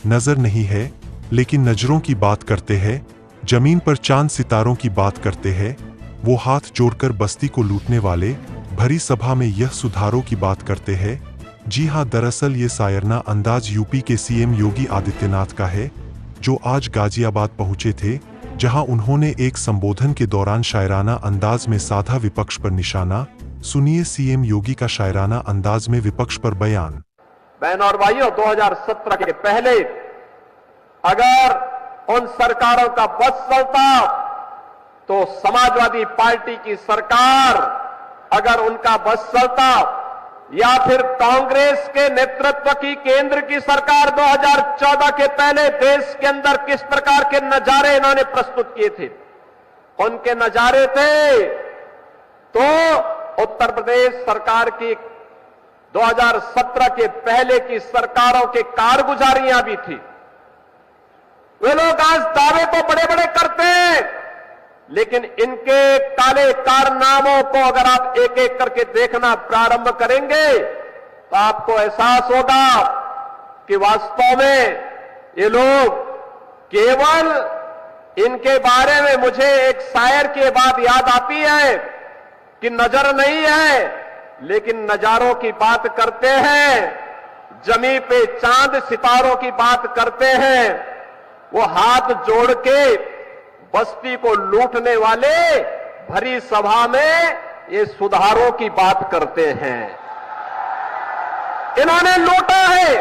नजर नहीं है, लेकिन नजरों की बात करते हैं। जमीन पर चांद सितारों की बात करते हैं। वो हाथ जोड़कर बस्ती को लूटने वाले भरी सभा में यह सुधारों की बात करते हैं। जी हाँ, दरअसल ये शायराना अंदाज यूपी के सीएम योगी आदित्यनाथ का है, जो आज गाजियाबाद पहुंचे थे, जहां उन्होंने एक संबोधन के दौरान शायराना अंदाज में साधा विपक्ष पर निशाना। सुनिए सीएम योगी का शायराना अंदाज में विपक्ष पर बयान। बहनों और भाइयों, 2017 के पहले अगर उन सरकारों का बस चलता तो समाजवादी पार्टी की सरकार, अगर उनका बस चलता, या फिर कांग्रेस के नेतृत्व की केंद्र की सरकार 2014 के पहले देश के अंदर किस प्रकार के नजारे इन्होंने प्रस्तुत किए थे, उनके नजारे थे तो उत्तर प्रदेश सरकार की 2017 के पहले की सरकारों के कारगुजारियां भी थी। वे लोग आज दावे तो बड़े बड़े करते हैं, लेकिन इनके काले कारनामों को अगर आप एक एक करके देखना प्रारंभ करेंगे तो आपको एहसास होगा कि वास्तव में ये लोग केवल, इनके बारे में मुझे एक शायर की बात याद आती है कि नजर नहीं है लेकिन नजारों की बात करते हैं, जमी पे चांद सितारों की बात करते हैं। वो हाथ जोड़ के बस्ती को लूटने वाले भरी सभा में ये सुधारों की बात करते हैं। इन्होंने लूटा है।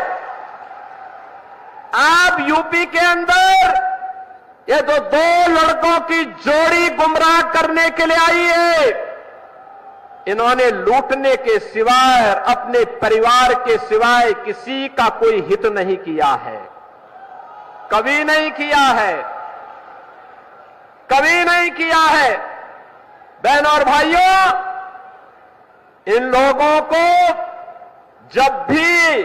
आप यूपी के अंदर ये जो दो लड़कों की जोड़ी गुमराह करने के लिए आई है, इन्होंने लूटने के सिवाय, अपने परिवार के सिवाय किसी का कोई हित नहीं किया है, कभी नहीं किया है, कभी नहीं किया है। बहनों और भाइयों, इन लोगों को जब भी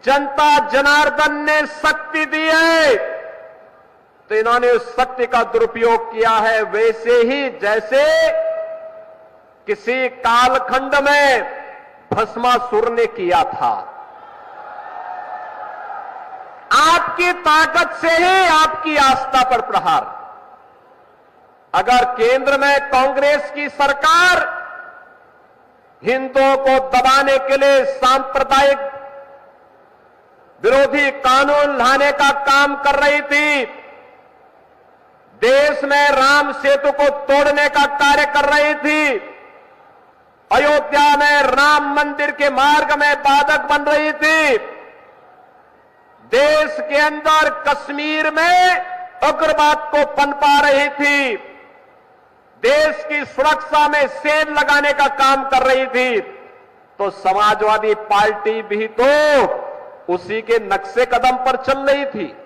जनता जनार्दन ने शक्ति दी है तो इन्होंने उस शक्ति का दुरुपयोग किया है, वैसे ही जैसे किसी कालखंड में भस्मासुर ने किया था। आपकी ताकत से ही आपकी आस्था पर प्रहार। अगर केंद्र में कांग्रेस की सरकार हिंदुओं को दबाने के लिए सांप्रदायिक विरोधी कानून लाने का काम कर रही थी, देश में राम सेतु को तोड़ने का कार्य कर रही थी, अयोध्या में राम मंदिर के मार्ग में बाधक बन रही थी, देश के अंदर कश्मीर में उग्रवाद को पनपा रही थी, देश की सुरक्षा में सेल लगाने का काम कर रही थी, तो समाजवादी पार्टी भी तो उसी के नक्शे कदम पर चल रही थी।